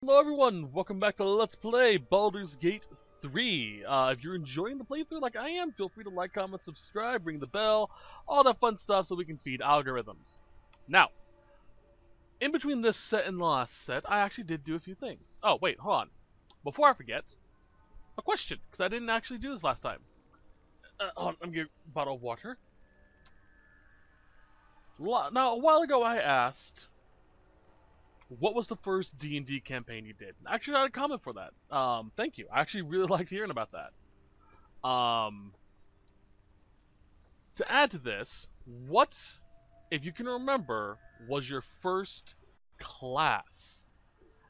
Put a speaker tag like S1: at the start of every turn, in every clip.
S1: Hello everyone, welcome back to Let's Play Baldur's Gate 3. If you're enjoying the playthrough like I am, feel free to like, comment, subscribe, ring the bell, all that fun stuff so we can feed algorithms. Now, in between this set and the last set, I actually did do a few things. Oh, wait, hold on. Before I forget, a question, because I didn't actually do this last time. Hold on, I'm getting a bottle of water. Now, a while ago I asked, what was the first D&D campaign you did? I actually had a comment for that. Thank you. I actually really liked hearing about that. To add to this, what, if you can remember, was your first class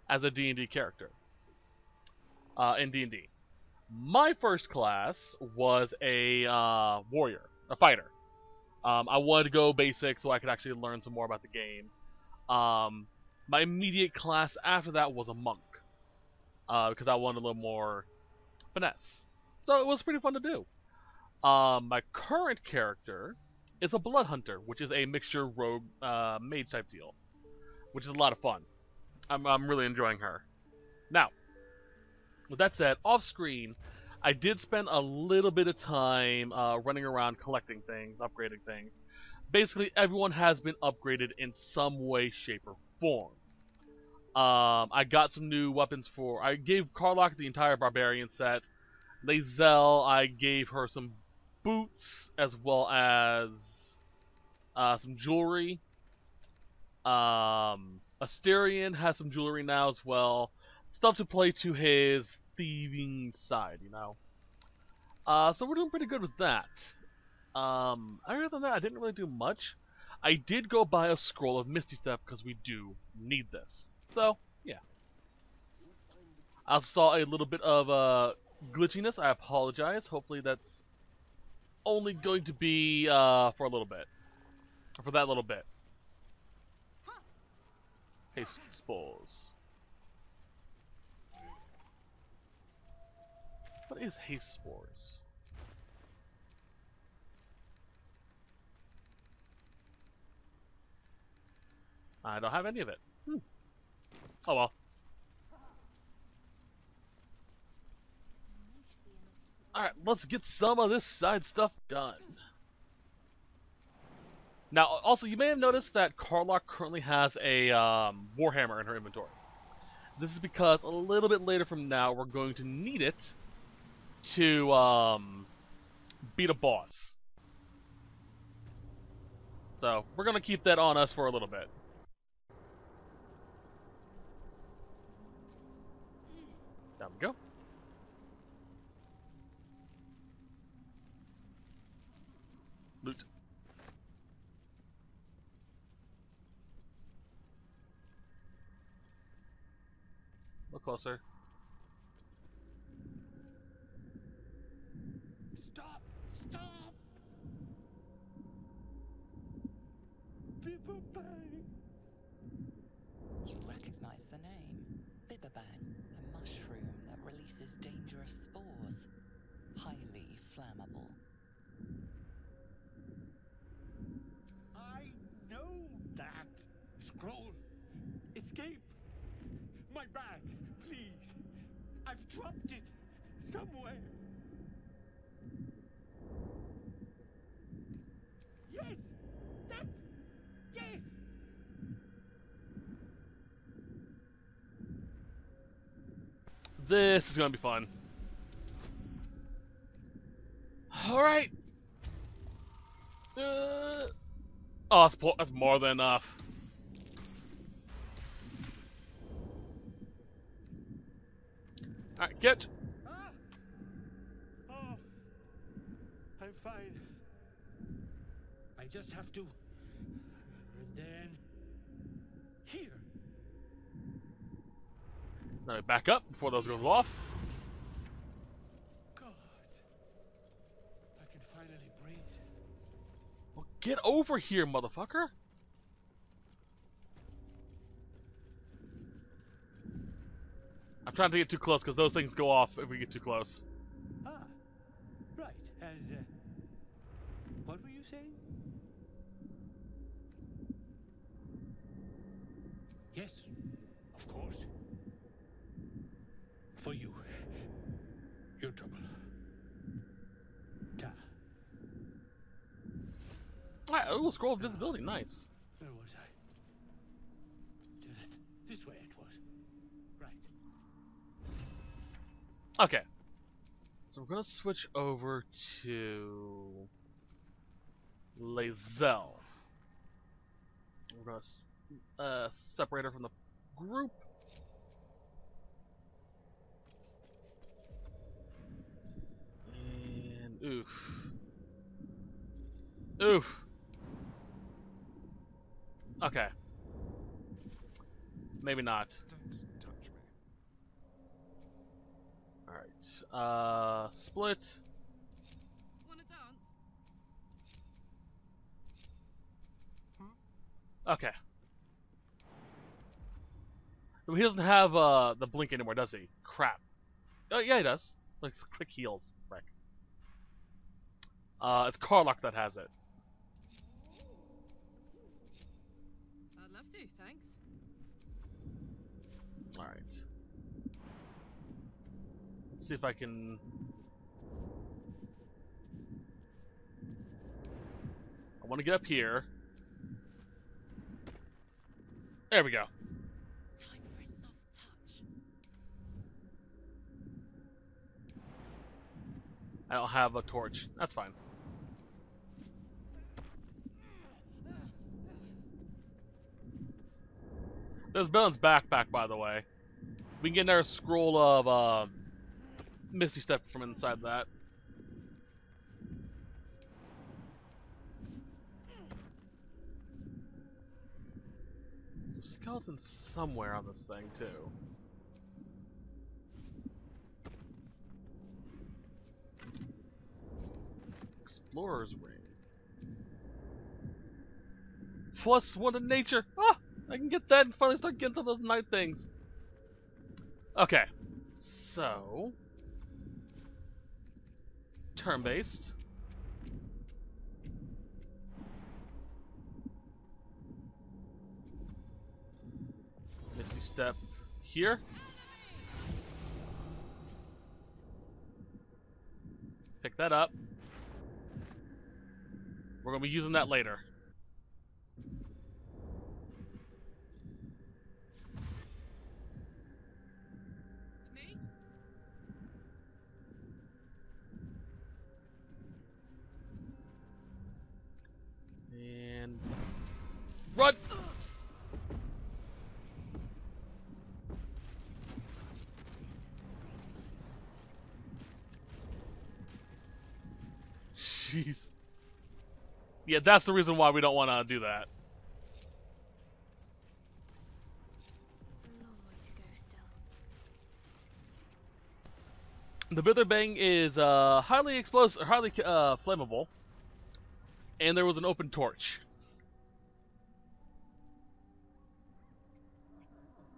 S1: as a D&D character in D&D? My first class was a warrior, a fighter. I wanted to go basic so I could actually learn some more about the game. My immediate class after that was a monk, because I wanted a little more finesse. So it was pretty fun to do. My current character is a blood hunter, which is a mixture rogue mage type deal, which is a lot of fun. I'm really enjoying her. Now, with that said, off screen, I did spend a little bit of time running around collecting things, upgrading things. Basically, everyone has been upgraded in some way, shape, or form. I got some new weapons I gave Karlach the entire barbarian set. Lae'zel, I gave her some boots as well as some jewelry. Asterion has some jewelry now as well. Stuff to play to his thieving side, you know. So we're doing pretty good with that. Other than that, I didn't really do much. I did go buy a scroll of Misty Step because we do need this. So, yeah. I also saw a little bit of glitchiness. I apologize. Hopefully that's only going to be for a little bit. For that little bit. Haste spores. What is haste spores? I don't have any of it. Oh well. Alright, let's get some of this side stuff done. Now, also, you may have noticed that Karlach currently has a Warhammer in her inventory. This is because a little bit later from now, we're going to need it to beat a boss. So, we're going to keep that on us for a little bit. There we go. Loot. Look closer.
S2: Stop! Stop! Bibberbang!
S3: You recognize the name. Bibberbang, a mushroom that releases dangerous spores. Highly flammable.
S2: I know that! Scroll! Escape! My bag, please! I've dropped it somewhere! Yes! That's... yes!
S1: This is going to be fun. Alright. Oh, that's more than enough. Alright, get.
S2: Ah! Oh, I'm fine. I just have to... and then... here!
S1: Now back up before those goes off.
S2: God. I can finally breathe.
S1: Well, get over here, motherfucker. I'm trying to get too close because those things go off if we get too close.
S2: Ah, right. What were you saying? Yes, of course.
S1: Oh, scroll of visibility, nice.
S2: Where was I? Did it? This way it was. Right.
S1: Okay. So we're gonna switch over to Lae'zel. We're gonna separate her from the group. And oof. Oof. Okay. Maybe not.
S4: Don't touch me.
S1: Alright. Split.
S5: Wanna dance?
S1: Okay. He doesn't have the blink anymore, does he? Crap. Oh yeah, he does. Like click heals. Frick. It's Carlock that has it.
S5: I'd love to, thanks.
S1: Alright. Let's see if I can... I want to get up here. There we go.
S5: Time for a soft touch.
S1: I don't have a torch. That's fine. There's Bellen's backpack, by the way. We can get another scroll of Misty Step from inside that. There's a skeleton somewhere on this thing, too. Explorer's Ring. +1 to nature! Ah! I can get that and finally start getting some of those night things. Okay. So... turn-based. Misty Step here. Pick that up. We're going to be using that later.
S5: Me?
S1: And... run! Jeez. Yeah, that's the reason why we don't want to do that.
S6: A long way to go still.
S1: The Bither Bang is highly explosive, highly flammable, and there was an open torch.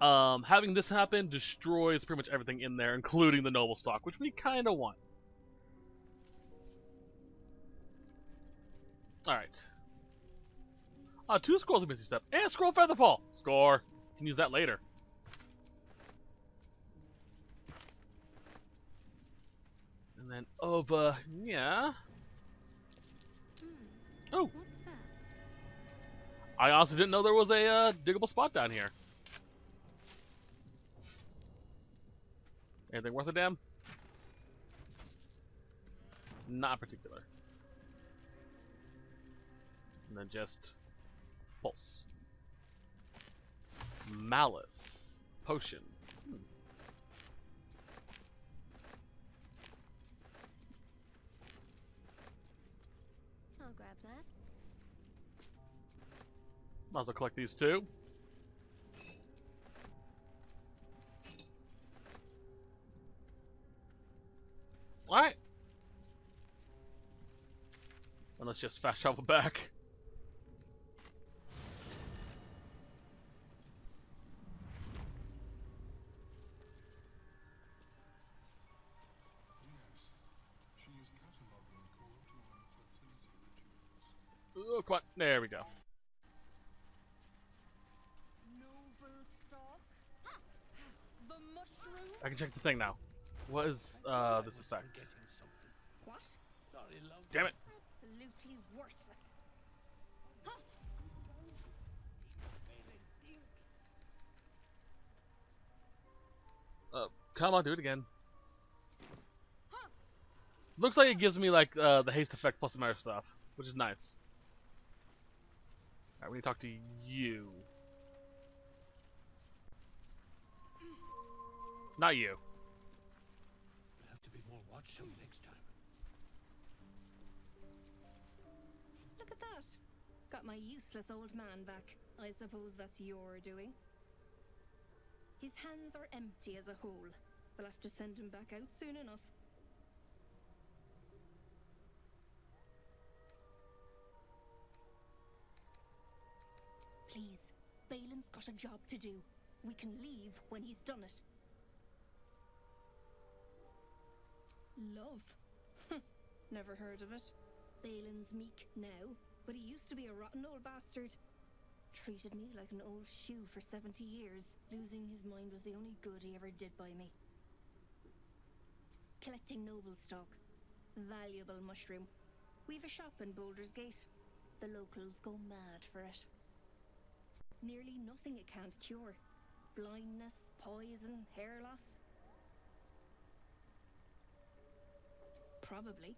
S1: Having this happen destroys pretty much everything in there, including the noble stock, which we kind of want. Alright. 2 scrolls of Misty Step, and scroll Featherfall! Score! Can use that later. And then over, yeah. Oh!
S6: What's that?
S1: I honestly didn't know there was a diggable spot down here. Anything worth a damn? Not in particular. And then just pulse. Malice. Potion.
S6: I'll grab that.
S1: Might as well collect these too. Alright. And let's just fast travel back.
S4: Yes. She is cataloging cordial and fertility rituals.
S1: Oh, come on. There we go.
S5: Noble stock? The mushroom?
S1: I can check the thing now. What is this effect?
S2: Forgetting something.
S5: What?
S2: Sorry, love.
S1: Damn it.
S6: Absolutely worthless.
S1: Come on, do it again. Looks like it gives me like the haste effect plus some other stuff, which is nice. Alright, we need to talk to you. Not you.
S2: We'll have to be more watchful next time.
S7: Look at that. Got my useless old man back. I suppose that's your doing. His hands are empty as a whole. We'll have to send him back out soon enough. Please, Balin's got a job to do. We can leave when he's done it. Love? Never heard of it. Balin's meek now, but he used to be a rotten old bastard. Treated me like an old shoe for 70 years. Losing his mind was the only good he ever did by me. Collecting noble stock. Valuable mushroom. We've a shop in Baldur's Gate. The locals go mad for it. Nearly nothing it can't cure. Blindness, poison, hair loss. Probably.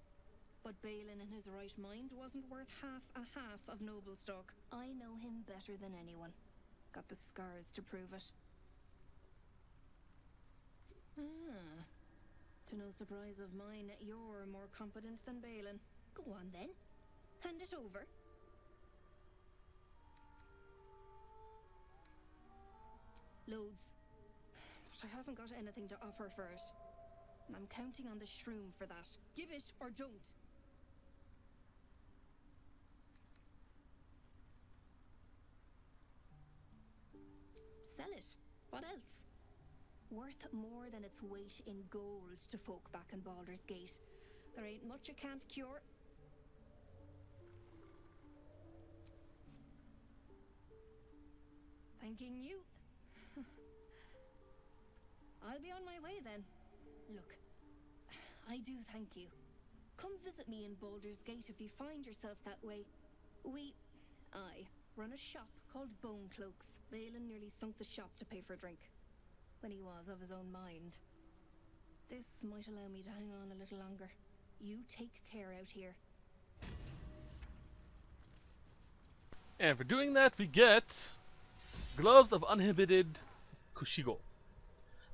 S7: But Balin in his right mind wasn't worth half of noble stock. I know him better than anyone. Got the scars to prove it. Ah. To no surprise of mine, you're more competent than Balin. Go on then. Hand it over. Loads. But I haven't got anything to offer for it. And I'm counting on the shroom for that. Give it or don't. Sell it. What else? Worth more than its weight in gold to folk back in Baldur's Gate. There ain't much it can't cure. Thanking you. I'll be on my way then. Look, I do thank you. Come visit me in Baldur's Gate if you find yourself that way. I run a shop called Bone Cloaks. Balin nearly sunk the shop to pay for a drink. When he was of his own mind. This might allow me to hang on a little longer. You take care out here.
S1: And for doing that, we get Gloves of Uninhibited Kushigo.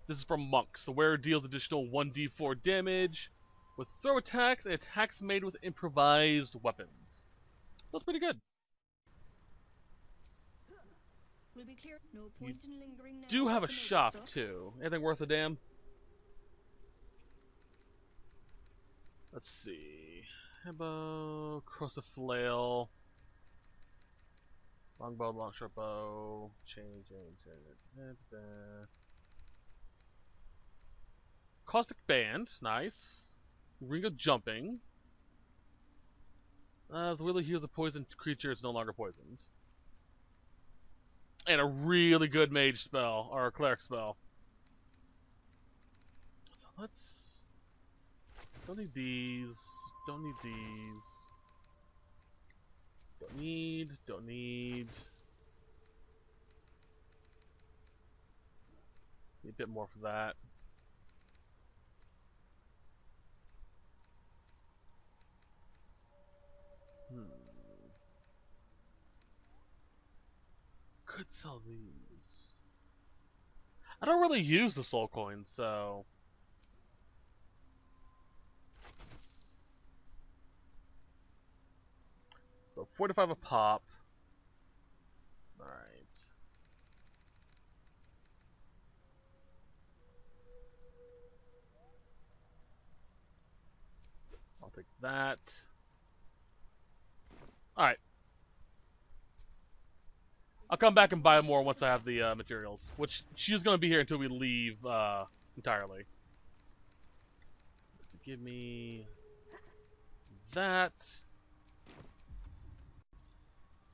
S1: This is from monks. The wearer deals additional 1d4 damage with throw attacks and attacks made with improvised weapons. That's pretty good.
S7: We'll be clear. No point in lingering now.
S1: Do have a
S7: about the noble
S1: shop
S7: stuff.
S1: too. Anything worth a damn? Let's see. Hebo, cross the flail, longbow, long short bow, chain. Caustic band, nice. Ring of jumping. If the wheeler heals a poisoned creature, it's no longer poisoned. And a really good mage spell, or a cleric spell. So let's... Don't need these. Don't need these. Don't need. Need a bit more for that. Could sell these. I don't really use the soul coins, so... So 45 a pop. Alright. I'll take that. Alright. I'll come back and buy more once I have the materials. Which, she's going to be here until we leave entirely. So give me... that.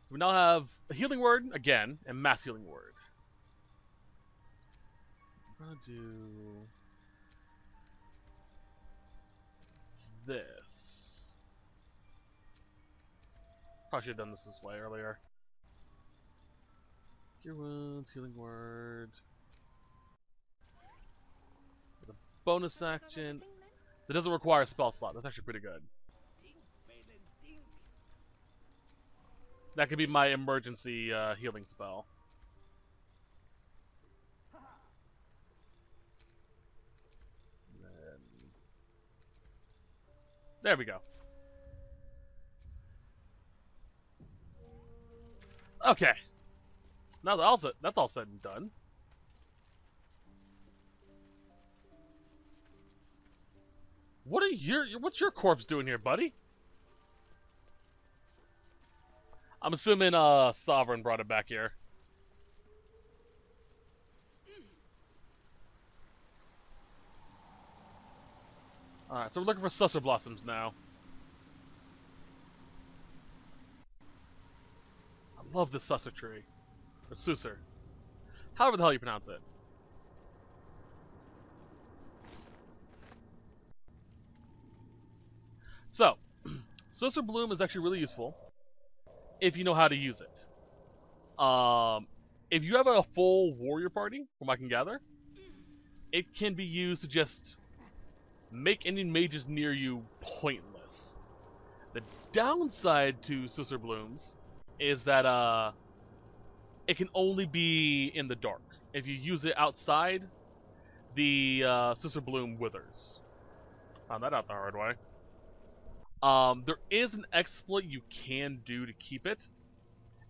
S1: So we now have a healing word, again, and mass healing word. So I'm going to do... this. Probably should have done this way earlier. Cure wounds, healing word. bonus action that doesn't require a spell slot. That's actually pretty good. That could be my emergency healing spell. There we go. Okay. Now that's all said and done. What's your corpse doing here, buddy? I'm assuming Sovereign brought it back here. Alright, so we're looking for Susser Blossoms now. I love this Susser tree. Or Susser. However the hell you pronounce it. So, Susser Bloom is actually really useful if you know how to use it. If you have a full warrior party, from what I can gather, it can be used to just make any mages near you pointless. The downside to Susser Blooms is that it can only be in the dark. If you use it outside, the Susser Bloom withers. Found that out the hard way. There is an exploit you can do to keep it,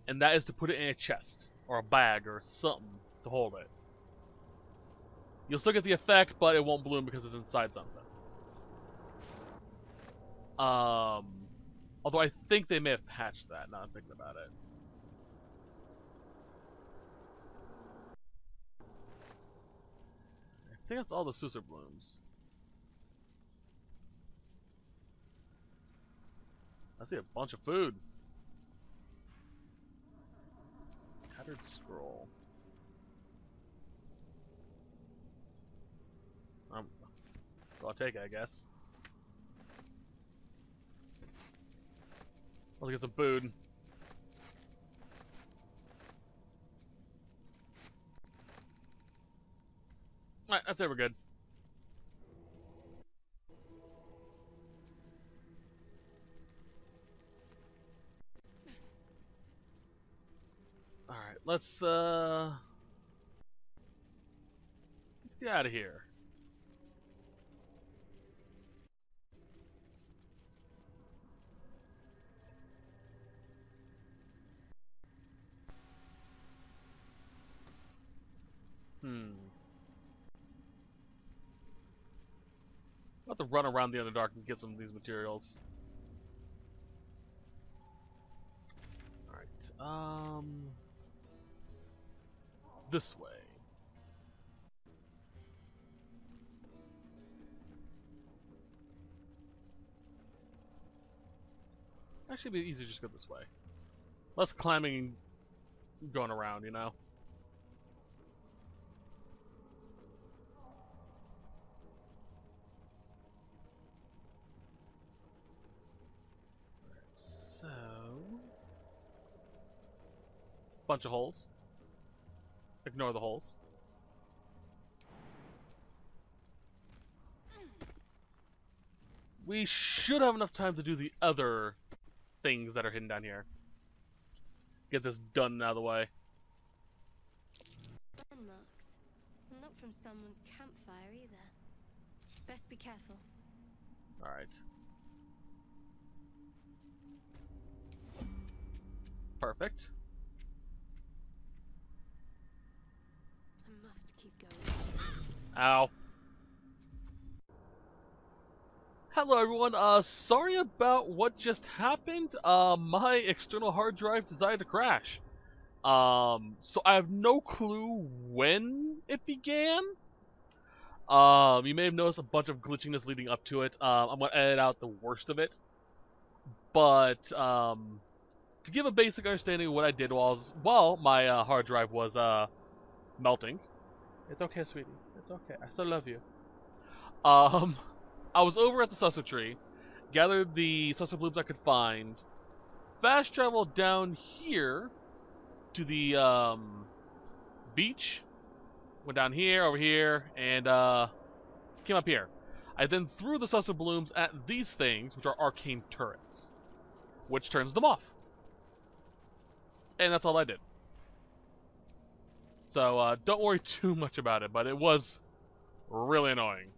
S1: and that is to put it in a chest, or a bag, or something to hold it. You'll still get the effect, but it won't bloom because it's inside something. Although I think they may have patched that, now I'm thinking about it. I think that's all the Susser Blooms. I see a bunch of food. Tattered scroll. I'll take it, I guess. Let's get some food. Alright, that's it, we're good. Alright, let's get out of here. I'll have to run around the Underdark and get some of these materials. Alright, this way. Actually, it'd be easier to just go this way. Less climbing and going around, you know? So, bunch of holes. Ignore the holes. We should have enough time to do the other things that are hidden down here. Get this done out of the way.
S6: Burn marks. Not from someone's campfire either. Best be careful.
S1: Alright. Perfect.
S6: I must keep going.
S1: Ow. Hello everyone, sorry about what just happened. My external hard drive decided to crash. So I have no clue when it began. You may have noticed a bunch of glitchiness leading up to it. I'm gonna edit out the worst of it. But, to give a basic understanding of what I did while my hard drive was melting. It's okay, sweetie. It's okay. I still love you. I was over at the Susser tree, gathered the Susser blooms I could find, fast traveled down here to the beach, went down here, over here, and came up here. I then threw the sussor blooms at these things, which are arcane turrets, which turns them off. And that's all I did. So don't worry too much about it, but it was really annoying.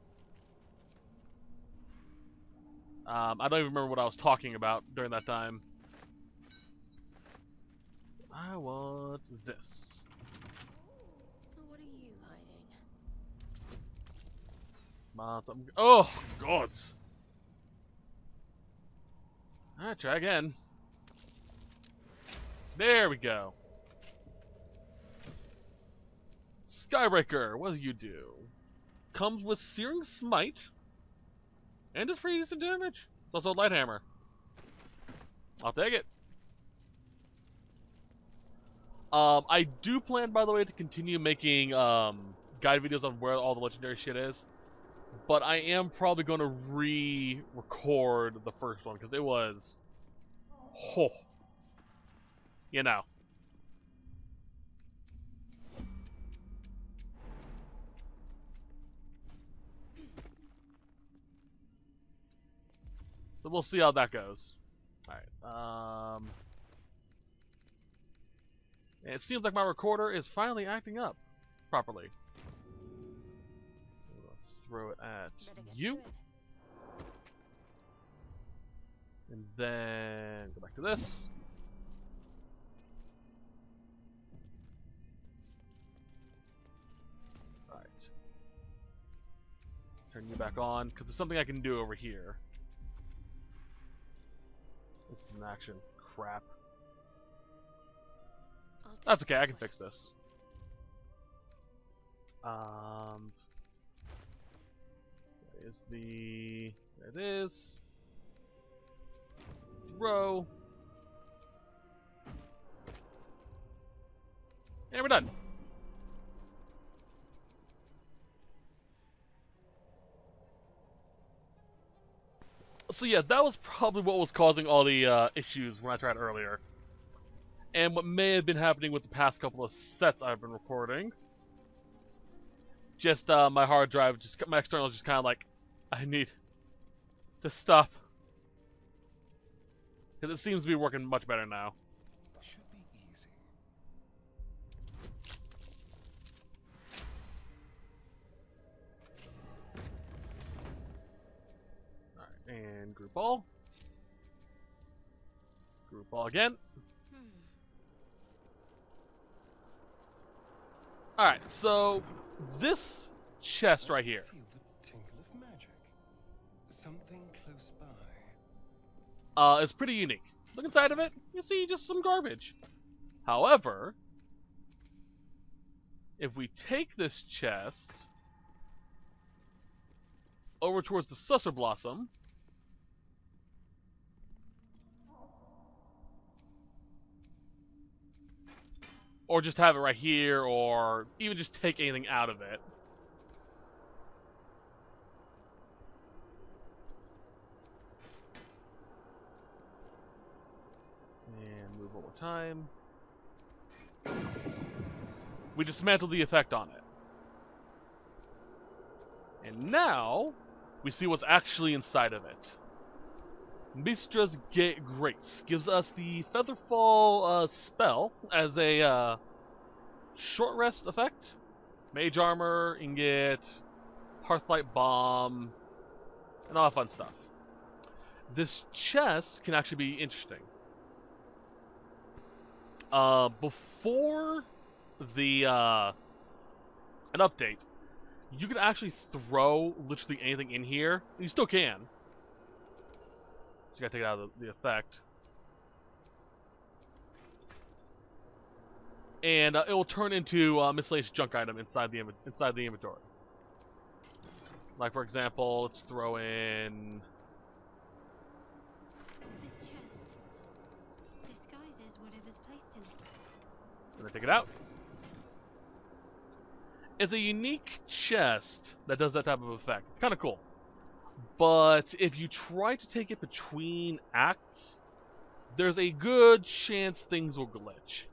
S1: I don't even remember what I was talking about during that time. I want this.
S6: What are you hiding?
S1: Come on, something. Oh, gods. Alright, try again. There we go. Skybreaker, what do you do? Comes with Searing Smite. And it's pretty decent damage. It's also a light hammer. I'll take it. I do plan, by the way, to continue making guide videos on where all the legendary shit is. But I am probably going to re-record the first one, because it was... Oh. You know. So we'll see how that goes. Alright, and it seems like my recorder is finally acting up properly. Let's throw it at you. And then go back to this. Alright. Turn you back on, because there's something I can do over here. This is an action. Crap. That's okay, I can fix this. There's the... There it is. Throw. And we're done. So yeah, that was probably what was causing all the issues when I tried earlier. And what may have been happening with the past couple of sets I've been recording. Just my hard drive, my external just kind of like, I need to stop. Because it seems to be working much better now.
S4: Should be easy.
S1: Alright, and group all. Group all again. Alright, so this chest right here.
S4: Feel the tinkle of magic. Something close by.
S1: Is pretty unique. Look inside of it, you see just some garbage. However, if we take this chest over towards the Sussur Blossom, or just have it right here, or even just take anything out of it. And move one more time. We dismantle the effect on it. And now, we see what's actually inside of it. Mistra's Grace gives us the Featherfall spell as a short rest effect. Mage Armor, Ingot, Hearthlight Bomb, and all that fun stuff. This chest can actually be interesting. Before the an update, you could actually throw literally anything in here. You still can. Just gotta take it out of the effect. And it will turn into a miscellaneous junk item inside the inventory. Like, for example, let's throw in...
S6: This chest disguises whatever's placed in it.
S1: Gonna take it out. It's a unique chest that does that type of effect. It's kind of cool. But if you try to take it between acts, there's a good chance things will glitch.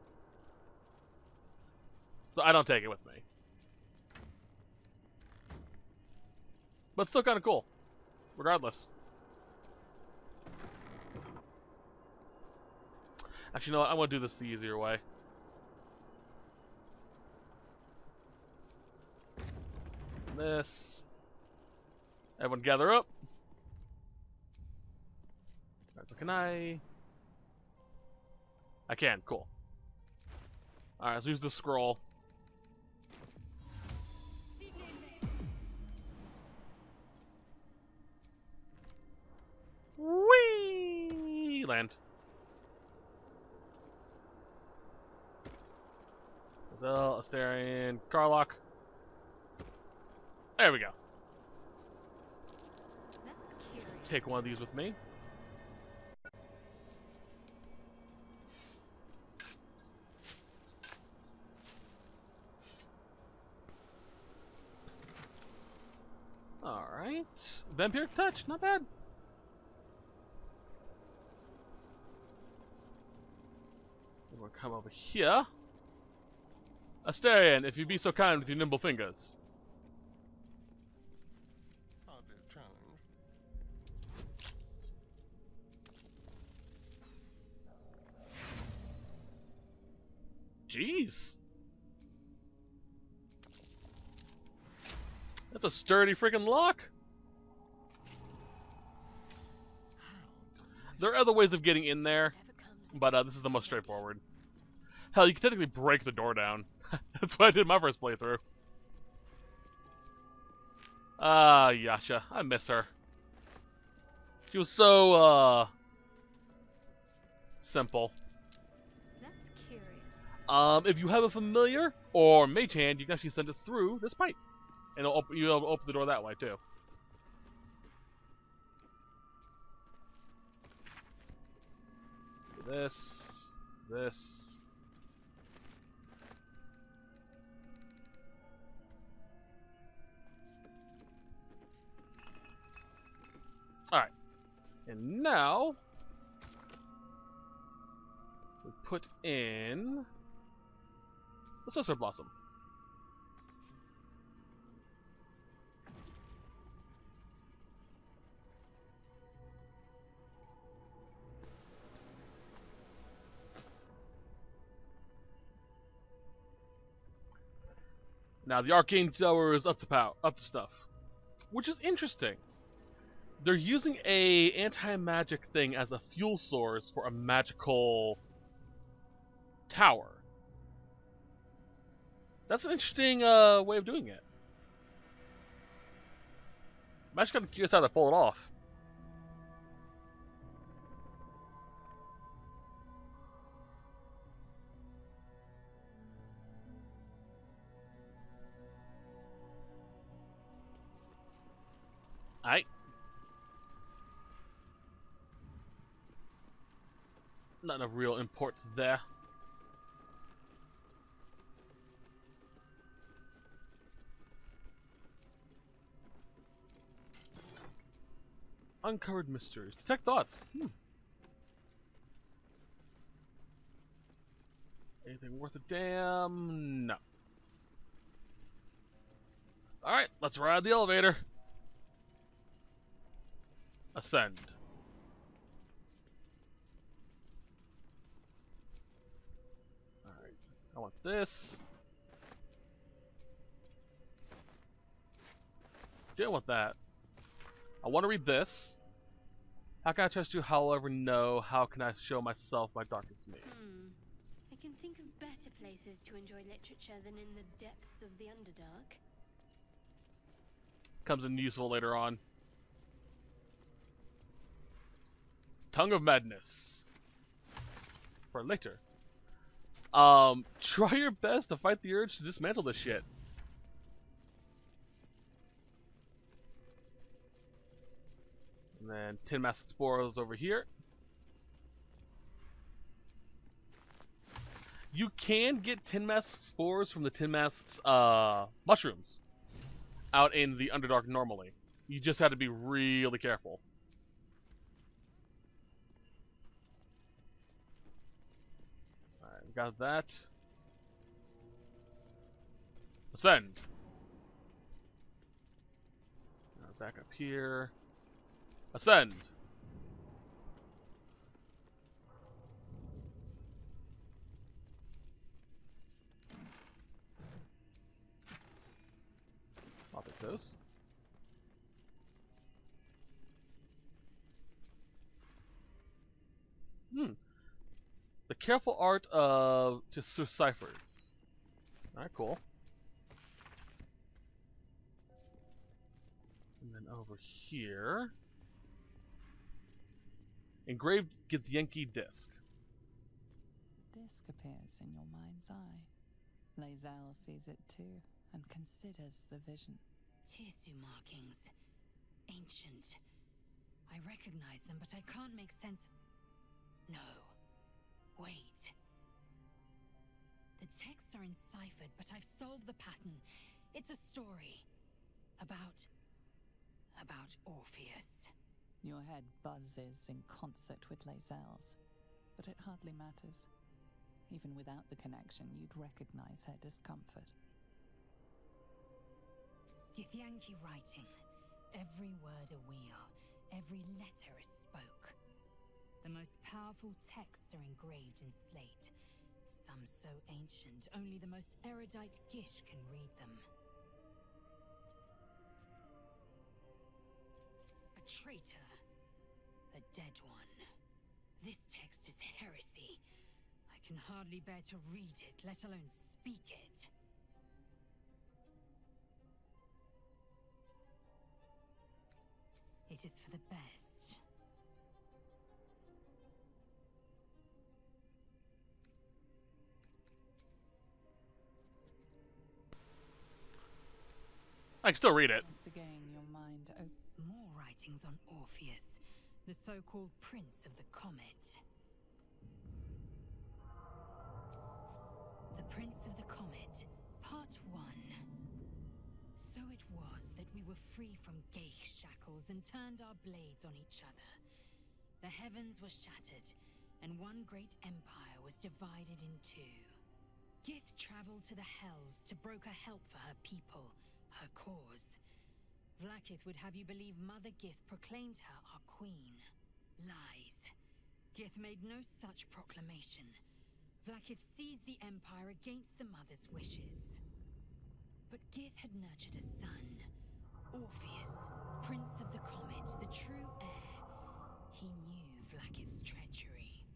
S1: So I don't take it with me. But still kind of cool, regardless. Actually, you know what? I want to do this the easier way. This. Everyone gather up. Alright, so can I can, cool. Alright, let's use the scroll. Whee! Land. Lae'zel, Astarion, Karlach. There we go.
S6: That's curious.
S1: Take one of these with me. Alright. Vampiric Touch, not bad. We'll come over here. Astarion, if you be so kind with your nimble fingers.
S4: Hardly a challenge.
S1: Jeez. That's a sturdy freaking lock. There are other ways of getting in there, but this is the most straightforward. Hell, you can technically break the door down. That's what I did my first playthrough. Ah, Yasha. I miss her. She was so, simple.
S6: That's curious.
S1: If you have a familiar or mage hand, you can actually send it through this pipe. And you'll open the door that way, too. This. Alright. And now we put in the Sorcerer Blossom. Now the Arcane Tower is up to stuff, which is interesting. They're using a anti-magic thing as a fuel source for a magical tower. That's an interesting way of doing it. I'm actually kind of curious how they pull it off. Aight. Not enough real import there. Uncovered mysteries. Detect thoughts. Anything worth a damn? No. Alright, let's ride the elevator. Ascend. Alright, I want this. Didn't want that. I want to read this. How can I trust you? How will I ever know? How can I show myself my darkest me?
S6: I can think of better places to enjoy literature than in the depths of the Underdark.
S1: Comes in useful later on. Tongue of Madness. For later. Try your best to fight the urge to dismantle this shit. And then Tin Mask Spores over here. You can get Tin Mask Spores from the Tin Mask's mushrooms out in the Underdark normally. You just have to be really careful. Alright, we got that. Ascend. Back up here. Ascend. I'll take those. The careful art of to ciphers. Alright, cool. And then over here, engraved Githyanki disc.
S3: Disc appears in your mind's eye. Lae'zel sees it too, and considers the vision.
S8: Tissue markings. Ancient. I recognize them, but I can't make sense of... No. Wait. The texts are enciphered, but I've solved the pattern. It's a story. About Orpheus.
S3: Your head buzzes in concert with Lae'zel's, but it hardly matters. Even without the connection, you'd recognize her discomfort.
S8: Githyanki writing. Every word a wheel. Every letter a spoke. The most powerful texts are engraved in slate. Some so ancient, only the most erudite Gish can read them. A traitor. A dead one. This text is heresy. I can hardly bear to read it, let alone speak it. It is for the best.
S1: I can still read it.
S3: Once again, your mind
S8: More writings on Orpheus, the so-called Prince of the Comet. The Prince of the Comet, Part 1. So it was that we were free from Geich shackles and turned our blades on each other. The heavens were shattered, and one great empire was divided in two. Gith traveled to the Hells to broker help for her people, her cause. Vlaakith would have you believe Mother Gith proclaimed her our queen. Lies. Gith made no such proclamation. Vlaakith seized the empire against the mother's wishes. But Gith had nurtured a son, Orpheus, Prince of the Comet, the true heir. He knew Vlaakith's treachery.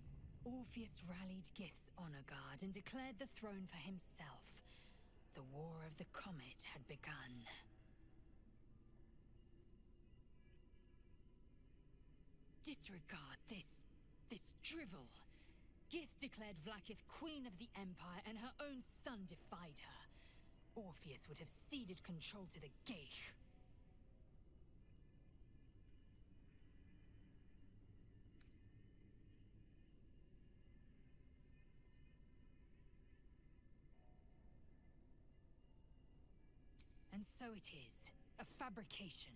S8: Orpheus rallied Gith's honor guard and declared the throne for himself. The War of the Comet had begun. Disregard this drivel. Gith declared Vlaakith queen of the empire, and her own son defied her. Orpheus would have ceded control to the Geich. And so it is. A fabrication.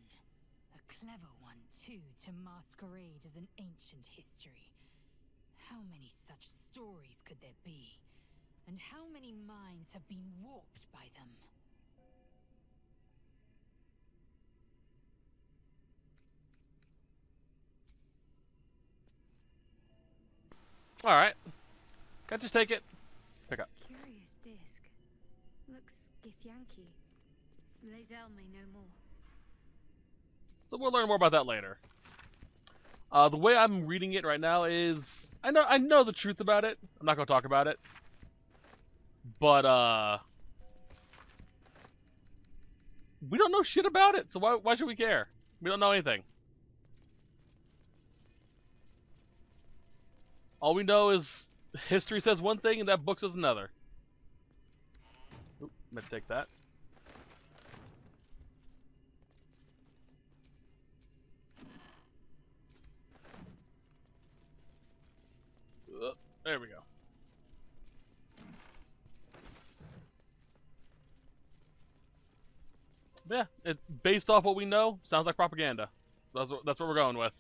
S8: A clever one, too, to masquerade as an ancient history. How many such stories could there be? And how many minds have been warped by them?
S1: Alright. Can I just take it? Pick up.
S6: Curious disc. Looks Githyanki. Lae'zel may know more.
S1: So we'll learn more about that later. The way I'm reading it right now is... I know the truth about it. I'm not going to talk about it. But, we don't know shit about it, so why should we care? We don't know anything. All we know is history says one thing and that book says another. Oop, I'm going to take that. There we go. Yeah, based off what we know, sounds like propaganda. That's what we're going with.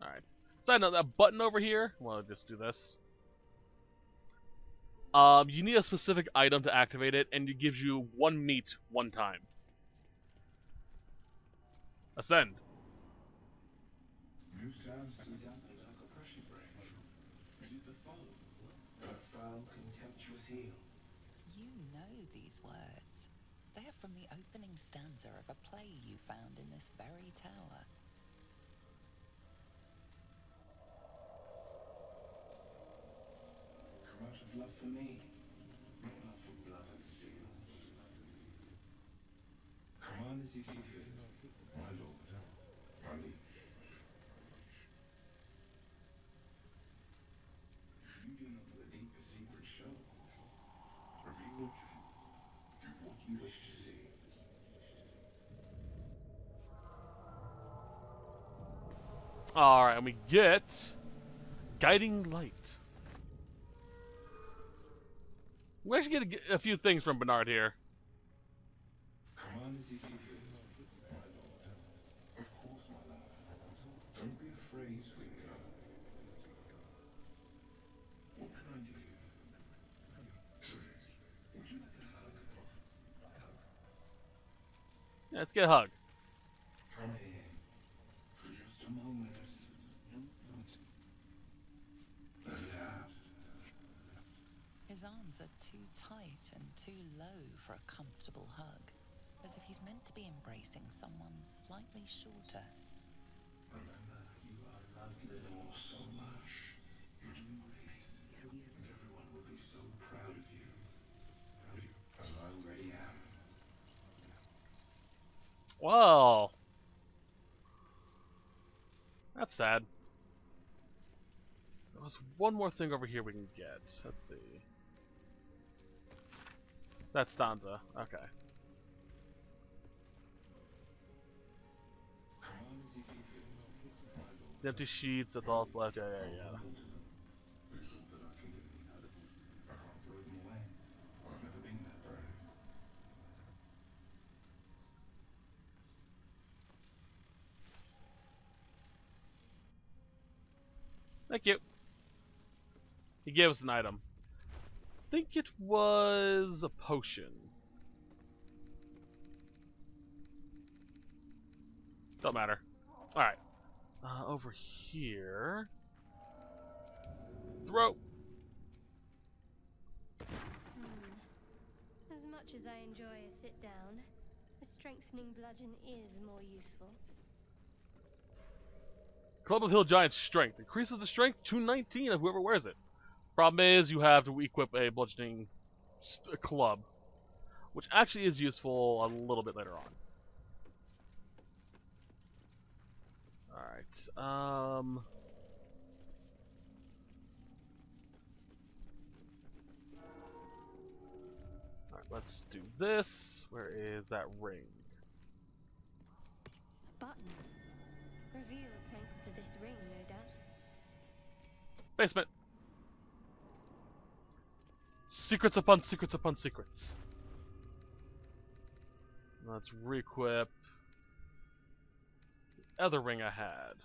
S1: Alright. Side note, that button over here, well, I'll just do this. You need a specific item to activate it, and it gives you 1 meat 1 time. Ascend.
S4: New sounds to dampen like a pressure break. Is it the foe? That foul, contemptuous heel?
S3: You know these words. They are from the opening stanza of a play you found in this very tower.
S4: Come out of love for me, not love for blood and steel. Command as you see fit, my lord, my liege. If you do not the deeper secret show, reveal the truth, give what you wish to see.
S1: Alright, and we get Guiding Light. We actually get a few things from Bernard here.
S4: Command as you see fit, my lord. Of course, my love. Don't be afraid, sweet girl. What can I do? Sorry, would you like a hug?
S1: Yeah, let's get a hug.
S4: Come here, for just a moment. Yeah.
S3: His arms are too tight and too low for a comfortable hug, as if he's meant to be embracing someone slightly shorter.
S4: Remember, you are loved, Lenore, so much. You're doing great. And everyone will be so proud of you. As I already am.
S1: Whoa. That's sad. There was one more thing over here we can get. Let's see. That's stanza. Okay. The empty sheets, that's all that's left. Yeah.
S4: They thought that I killed them, I can't throw them away. I've never been that brave.
S1: Thank you. He gave us an item. I think it was a potion. Don't matter. Alright. Over here. Throw.
S6: As much as I enjoy a sit down, a strengthening bludgeon is more useful.
S1: Club of Hill Giant's strength. Increases the strength to 19 of whoever wears it. Problem is, you have to equip a bludgeoning club, which actually is useful a little bit later on. Alright, Alright, let's do this. Where is that ring?
S6: Button. Revealed thanks to this ring, no doubt.
S1: Basement. Secrets upon secrets upon secrets. Let's re-equip the other ring I had.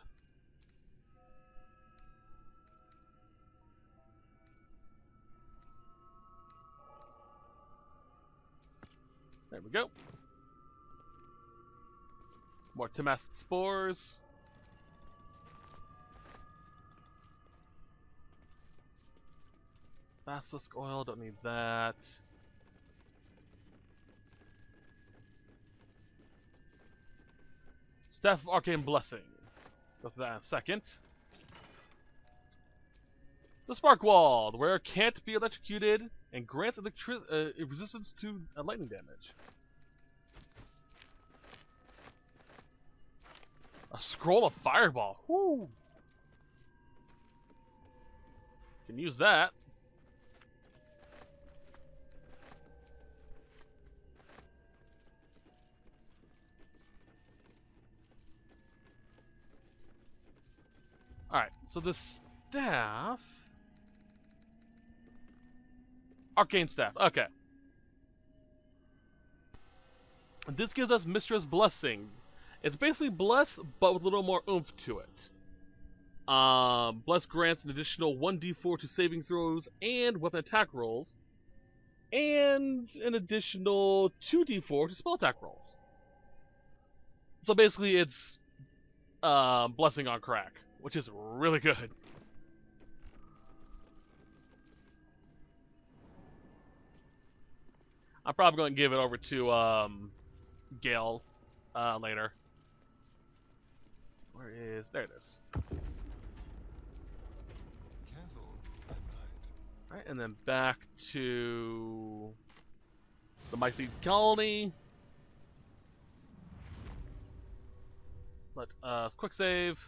S1: There we go. More Tamask spores. Basilisk oil, don't need that. Staff of Arcane Blessing. Go through that in a second. The Spark Wall. The wearer can't be electrocuted and grants resistance to lightning damage. A Scroll of Fireball. Whoo! Can use that. Alright, so this staff... Arcane Staff, okay. This gives us Mistress Blessing. It's basically Bless, but with a little more oomph to it. Bless grants an additional 1d4 to saving throws and weapon attack rolls, and an additional 2d4 to spell attack rolls. So basically, it's blessing on crack, which is really good. I'm probably going to give it over to Gale later. Where is... There it is.
S4: Careful, I might.
S1: Alright, and then back to the Mycenae colony. Let us quick save.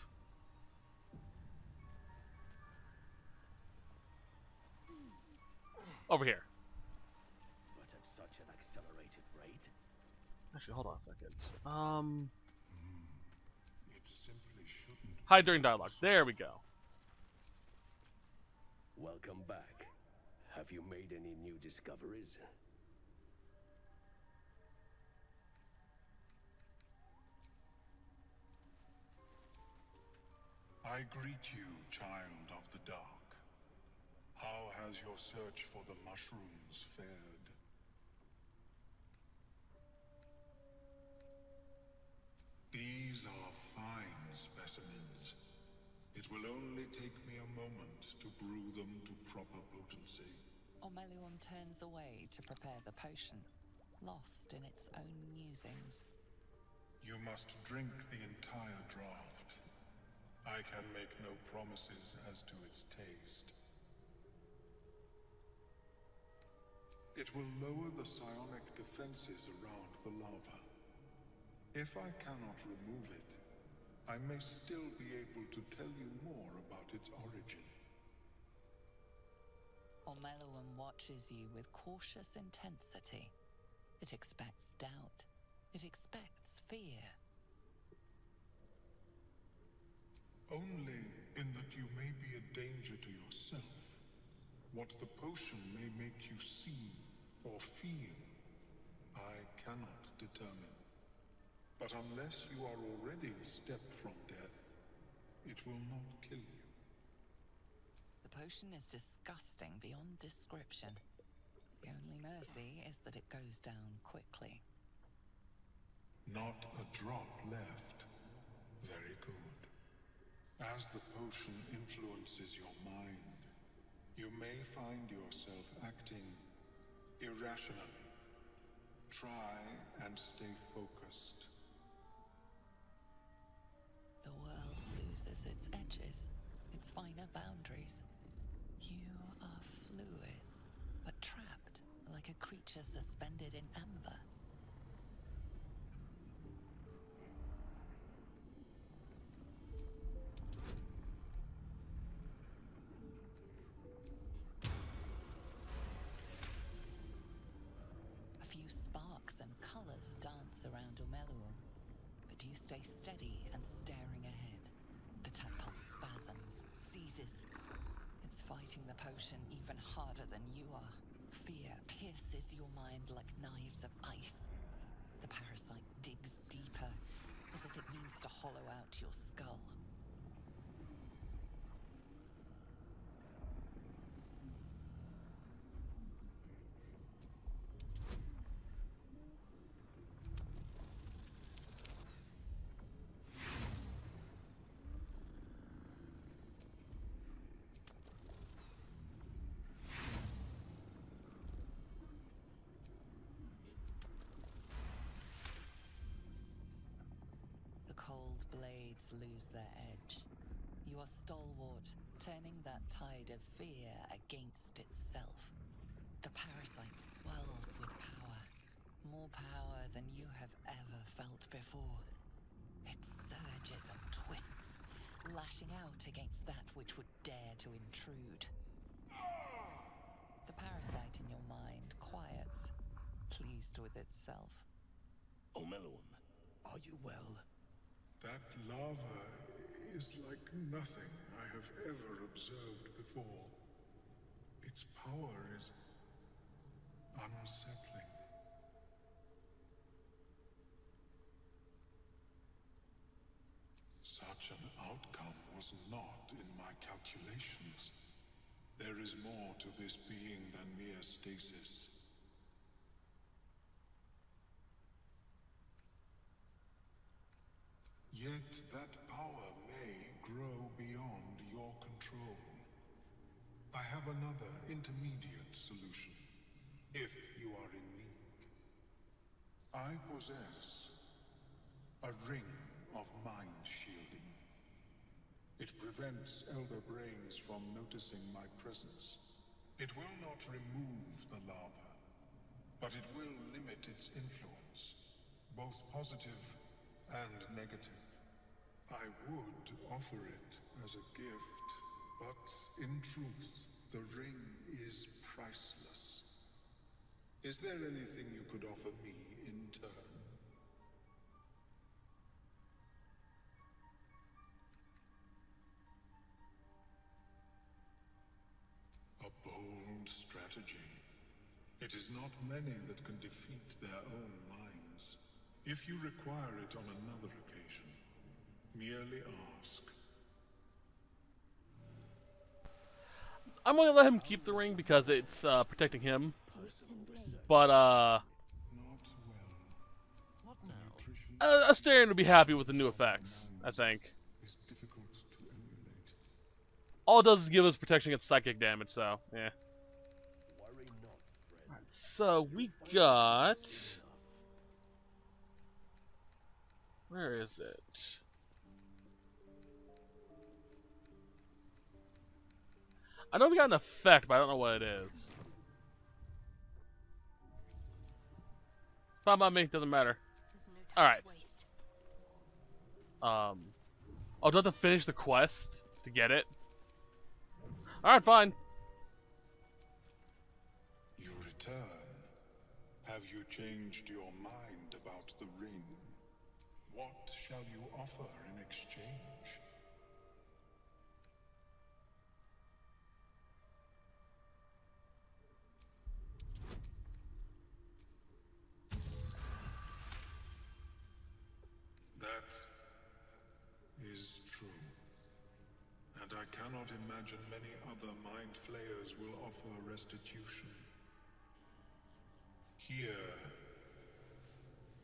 S1: Over here.
S2: But at such an accelerated rate?
S1: Actually, hold on a second.
S4: It simply shouldn't.
S1: Hide during dialogue. There we go.
S2: Welcome back. Have you made any new discoveries?
S4: I greet you, child of the dark. How has your search for the mushrooms fared? These are fine specimens. It will only take me a moment to brew them to proper potency.
S3: Ormeluum turns away to prepare the potion, lost in its own musings.
S4: You must drink the entire draught. I can make no promises as to its taste. It will lower the psionic defenses around the lava. If I cannot remove it, I may still be able to tell you more about its origin.
S3: Ormeluum watches you with cautious intensity. It expects doubt. It expects fear.
S4: Only in that you may be a danger to yourself. What the potion may make you see or feel, I cannot determine. But unless you are already a step from death, it will not kill you.
S3: The potion is disgusting beyond description. The only mercy is that it goes down quickly.
S4: Not a drop left. Very good. As the potion influences your mind, you may find yourself acting irrationally. Try and stay focused.
S3: The world loses its edges, its finer boundaries. You are fluid, but trapped like a creature suspended in amber. A few sparks and colors dance around Ormeluum, but you stay steady and staring ahead. The tadpole spasms, seizes. It's fighting the potion even harder than you are. Fear pierces your mind like knives of ice. The parasite digs deeper, as if it needs to hollow out your skull. Cold blades lose their edge. You are stalwart, turning that tide of fear against itself. The parasite swells with power, more power than you have ever felt before. It surges and twists, lashing out against that which would dare to intrude. The parasite in your mind quiets, pleased with itself.
S2: Ormeluum, are you well?
S4: That lava is like nothing I have ever observed before. Its power is unsettling. Such Such an outcome was not in my calculations. There is more to this being than mere stasis. Yet that power may grow beyond your control. I have another intermediate solution, if you are in need. I possess a ring of mind shielding. It prevents elder brains from noticing my presence. It will not remove the lava, but it will limit its influence, both positive and negative. I would offer it as a gift, but in truth, the ring is priceless. Is there anything you could offer me in turn? A bold strategy. It is not many that can defeat their own minds. If you require it on another occasion, merely ask.
S1: I'm gonna let him keep the ring because it's protecting him. But
S4: Not well.
S1: Astarion would be happy with the new effects, I think.
S4: Is difficult to emulate.
S1: All it does is give us protection against psychic damage, so yeah. Alright, so we got. Where is it? I know we got an effect, but I don't know what it is. Fine by me, doesn't matter. Alright. Oh, do I have to finish the quest to get it? Alright, fine.
S4: You return. Have you changed your mind about the ring? What shall you offer in exchange? That is true. And I cannot imagine many other mind flayers will offer restitution. Here,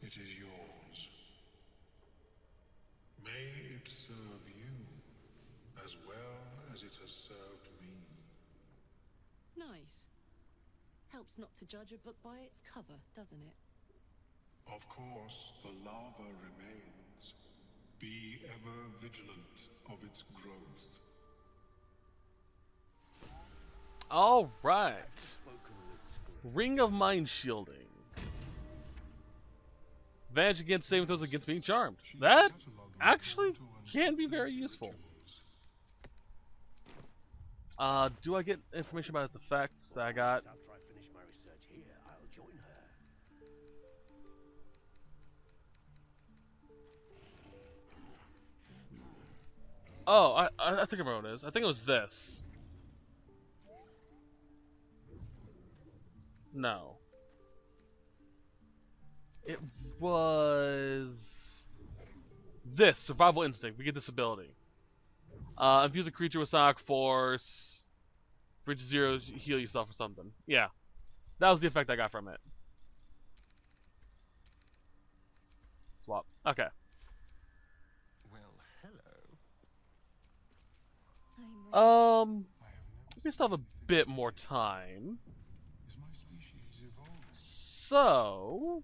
S4: it is yours. May it serve you as well as it has served me.
S5: Nice. Helps not to judge a book by its cover, doesn't it?
S4: Of course, the lava remains. Be ever vigilant of its growth.
S1: Alright. Ring of Mind Shielding. Advantage against saving throws against being charmed. That actually can be very useful. Do I get information about its effects that I got?
S2: After I finish my research here, I'll join her.
S1: Oh, I think I remember what it is. I think it was this. No. It was this survival instinct. We get this ability. Infuse a creature with sonic force. For each 0, heal yourself or something. Yeah, that was the effect I got from it. Swap. Okay.
S9: Well, hello.
S1: We still have a bit more time.
S4: Is my species evolved?
S1: So,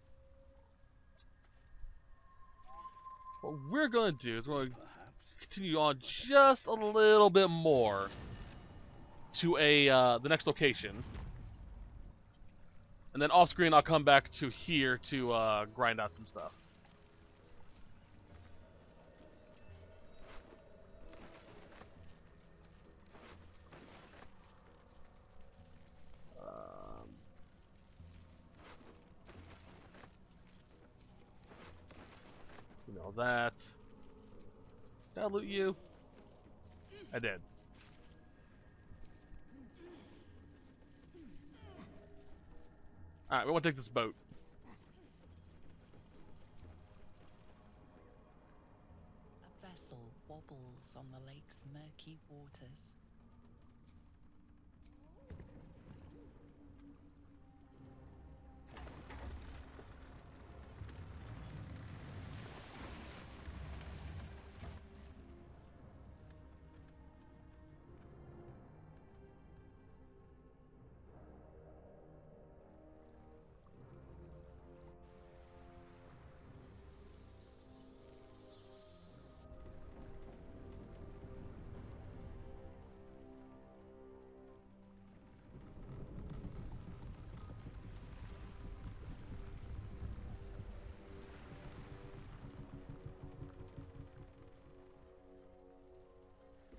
S1: what we're going to do is we're going to continue on just a little bit more to the next location, and then off screen I'll come back to here to grind out some stuff. You know that. Did I loot you? I did. Alright, we want to take this boat.
S3: A vessel wobbles on the lake's murky waters.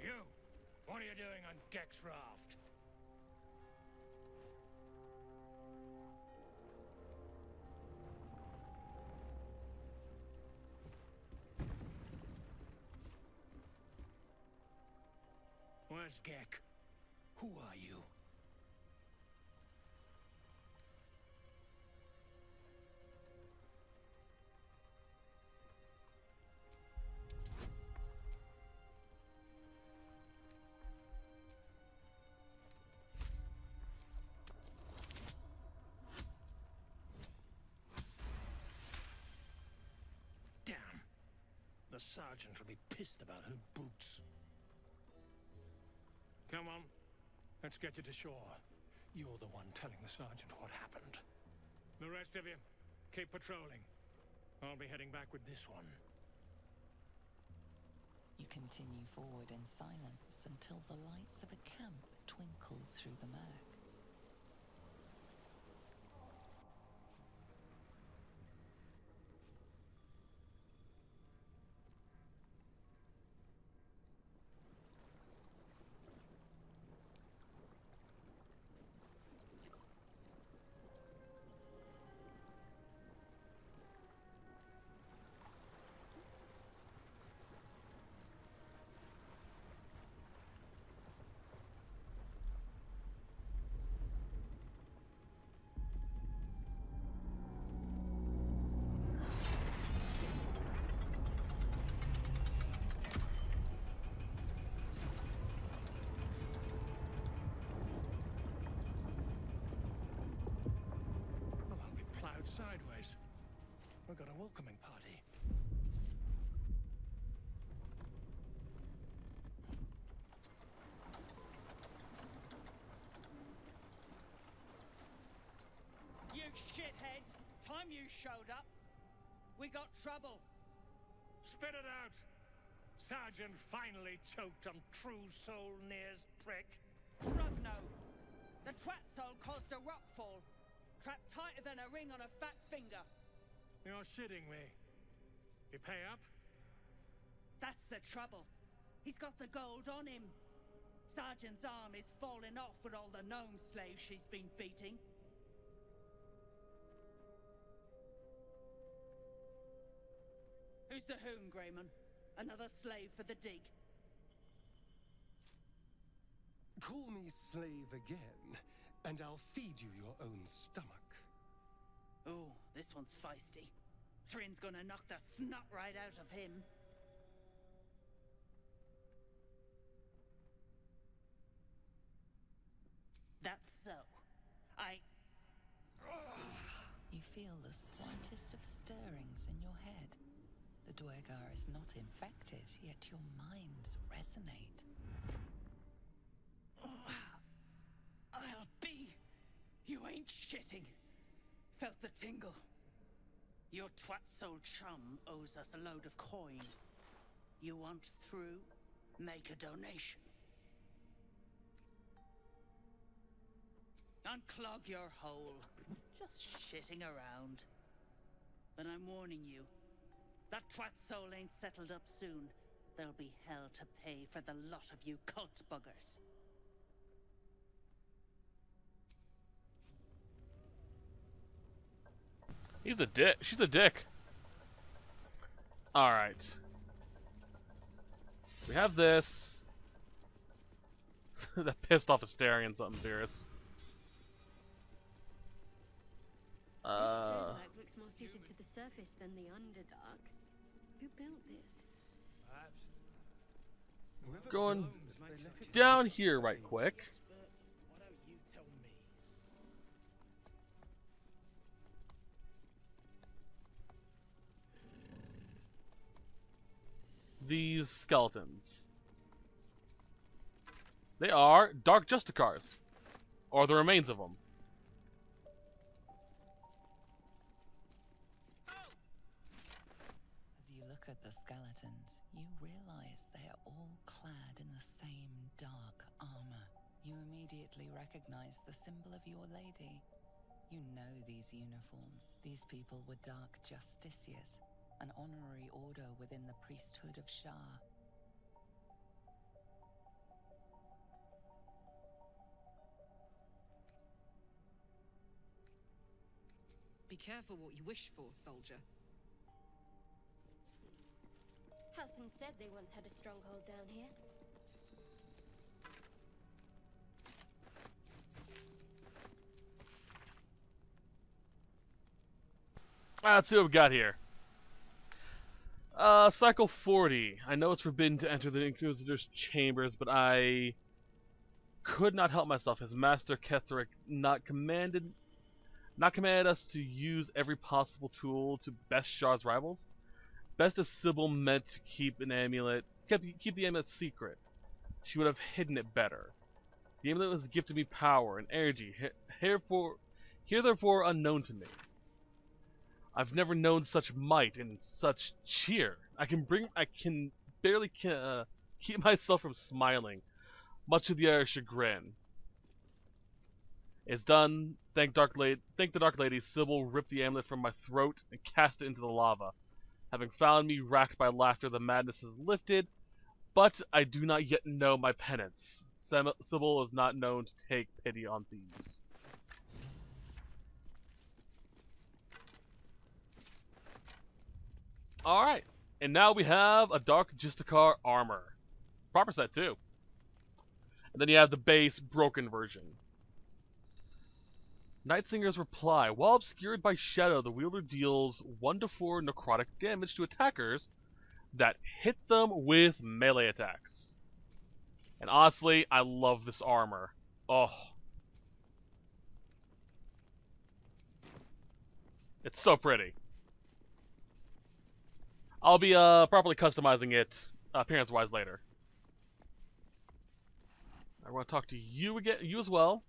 S2: You! What are you doing on Gek's raft? Where's Gek? Who are you? Damn. The sergeant will be pissed about her boots. Come on. Let's get you to shore. You're the one telling the sergeant what happened. The rest of you, keep patrolling. I'll be heading back with this one.
S3: You continue forward in silence until the lights of a camp twinkle through the murk.
S2: Sideways. We've got a welcoming party.
S10: You shithead! Time you showed up, we got trouble.
S2: Spit it out! Sergeant finally choked on True Soul Near's prick.
S10: Rugno! The twat soul caused a rockfall. Trapped tighter than a ring on a fat finger.
S2: You're shitting me. You pay up?
S10: That's the trouble. He's got the gold on him. Sergeant's arm is falling off with all the gnome slaves she's been beating. Who's the hoon, Greyman? Another slave for the dig.
S9: Call me slave again, and I'll feed you your own stomach.
S10: Oh, this one's feisty. Thrin's gonna knock the snot right out of him. That's so.
S3: You feel the slightest of stirrings in your head. The Dwergar is not infected, yet your minds resonate.
S10: I'll be. You ain't shitting. Felt the tingle. Your twat-soul chum owes us a load of coin. You want through? Make a donation. Unclog your hole. Just shitting around. But I'm warning you. That twat-soul ain't settled up soon. There'll be hell to pay for the lot of you cult buggers.
S1: He's a dick. She's a dick. Alright. We have this. That pissed off Astarion something serious.
S6: This Shadowheart looks more suited to the surface than the Underdark. Who built this?
S2: Perhaps
S1: Going down here right quick. These skeletons. They are Dark Justicars, or the remains of them.
S3: As you look at the skeletons, you realize they are all clad in the same dark armor. You immediately recognize the symbol of your lady. You know these uniforms. These people were Dark Justiciars, an honorary order within the priesthood of Shah.
S11: Be careful what you wish for, soldier.
S6: Halsin said they once had a stronghold down here.
S1: Let's see what we got here. Cycle 40. I know it's forbidden to enter the Inquisitor's chambers, but I could not help myself. His master Ketheric not commanded us to use every possible tool to best Shah's rivals. Best if Sybil meant to keep the amulet secret. She would have hidden it better. The amulet was gifted me power and energy, therefore unknown to me. I've never known such might and such cheer. I can barely keep myself from smiling, much to the other chagrin. It's done. Thank the Dark Lady. Sybil ripped the amulet from my throat and cast it into the lava. Having found me racked by laughter, the madness has lifted, but I do not yet know my penance. Sybil is not known to take pity on thieves. Alright, and now we have a Dark Justicar armor. Proper set too. And then you have the base broken version. Nightsinger's reply. While obscured by shadow, the wielder deals 1 to 4 necrotic damage to attackers that hit them with melee attacks. And honestly, I love this armor. Oh. It's so pretty. I'll be properly customizing it appearance-wise later. I want to talk to you again, you as well.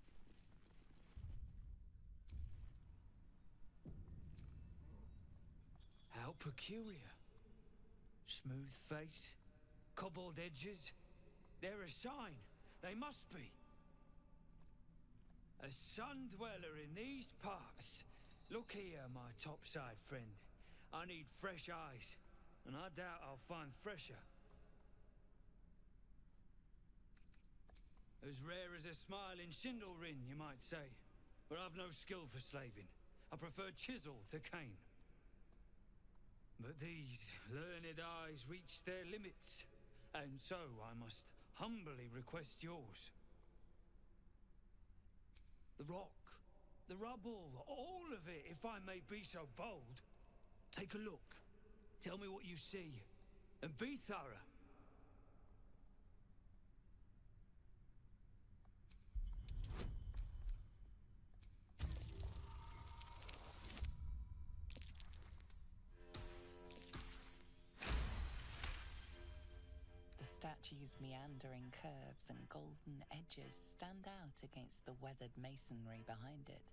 S12: How peculiar. Smooth face, cobbled edges. They're a sign. They must be. A sun dweller in these parts. Look here, my topside friend. I need fresh eyes, and I doubt I'll find fresher. As rare as a smile in Sindlerin, you might say. But I've no skill for slaving. I prefer chisel to cane. But these learned eyes reach their limits, and so I must humbly request yours. The rock, the rubble, all of it, if I may be so bold. Take a look. Tell me what you see, and be thorough.
S3: The statue's meandering curves and golden edges stand out against the weathered masonry behind it.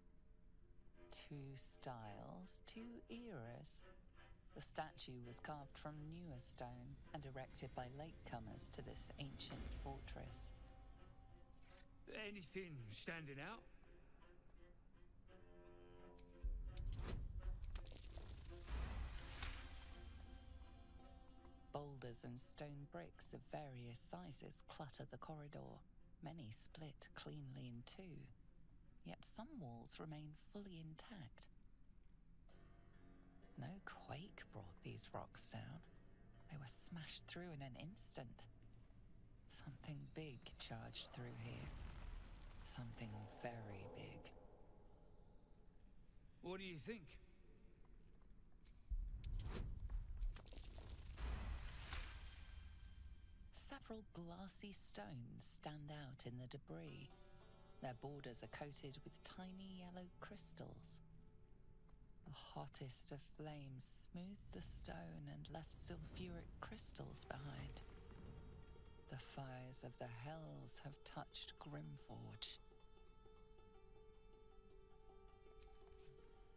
S3: 2 styles, 2 eras. The statue was carved from newer stone and erected by latecomers to this ancient fortress.
S12: Anything standing out?
S3: Boulders and stone bricks of various sizes clutter the corridor. Many split cleanly in 2, yet some walls remain fully intact. No quake brought these rocks down. They were smashed through in an instant. Something big charged through here. Something very big.
S12: What do you think?
S3: Several glassy stones stand out in the debris. Their borders are coated with tiny yellow crystals. The hottest of flames smoothed the stone and left sulfuric crystals behind. The fires of the hells have touched Grimforge.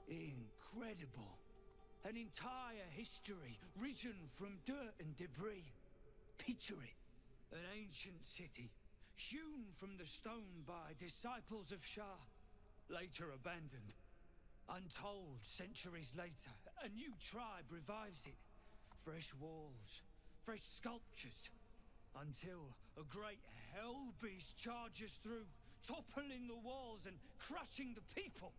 S12: Incredible. An entire history risen from dirt and debris. Picture it. An ancient city, hewn from the stone by disciples of Shah, later abandoned. Untold centuries later, a new tribe revives it. Fresh walls, fresh sculptures. Until a great hell beast charges through, toppling the walls and crushing the people.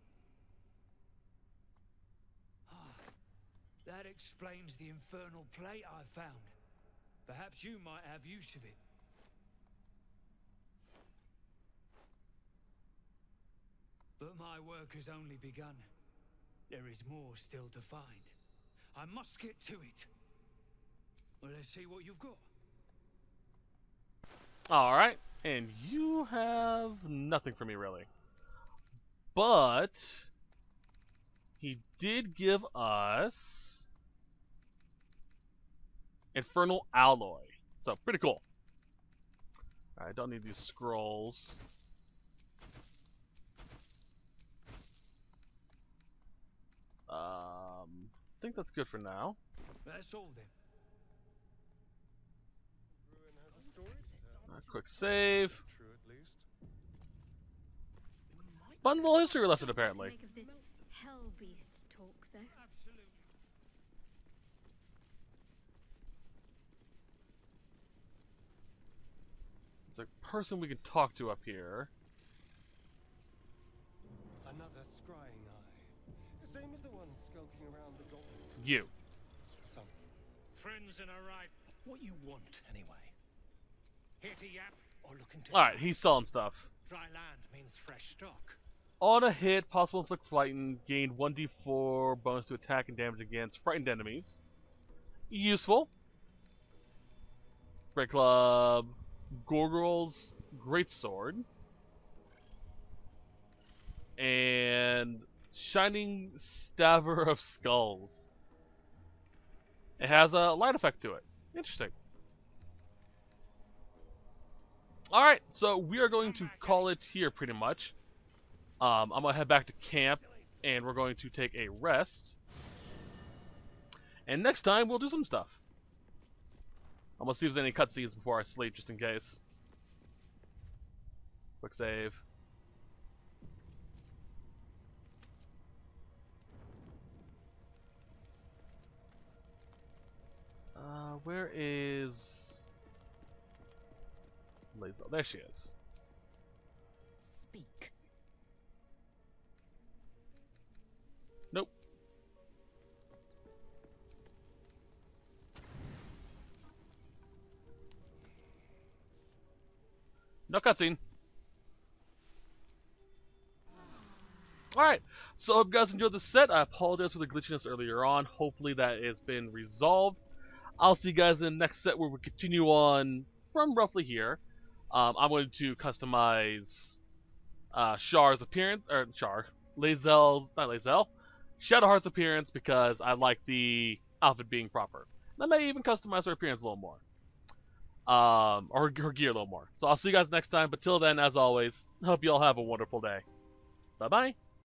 S12: That explains the infernal plate I found. Perhaps you might have use of it. But my work has only begun. There is more still to find. I must get to it. Well, let's see what you've got.
S1: Alright, and you have nothing for me really. But he did give us Infernal Alloy. So pretty cool. I don't need these scrolls. I think that's good for now.
S12: That's all then.
S1: Quick save. Fun little history lesson, apparently.
S6: Make of this hell beast talk, though.
S12: Absolutely.
S1: There's a person we can talk to up here.
S9: Another scrying eye. The same as the one skulking around the gold.
S1: You.
S9: Some.
S2: Friends in a right. What you want, anyway? Here to yap or looking to...
S1: Alright, he's selling stuff.
S2: Dry land means fresh stock.
S1: On a hit, possible inflict frighten, gain 1d4 bonus to attack and damage against frightened enemies. Useful. Great Club, Gorgor's Greatsword, and Shining Staver of Skulls. It has a light effect to it. Interesting. Alright, so we are going to call it here pretty much. I'm going to head back to camp, and we're going to take a rest. And next time, we'll do some stuff. I'm going to see if there's any cutscenes before I sleep, just in case. Quick save. Where is Lae'zel? There she is.
S5: Speak.
S1: Nope. No cutscene. Alright, so I hope you guys enjoyed the set. I apologize for the glitchiness earlier on. Hopefully that has been resolved. I'll see you guys in the next set where we continue on from roughly here. I'm going to customize Shar's appearance, or Lae'zel's, not Lae'zel, Shadowheart's appearance because I like the outfit being proper. And I may even customize her appearance a little more. Or her gear a little more. So I'll see you guys next time, but till then, as always, hope you all have a wonderful day. Bye-bye.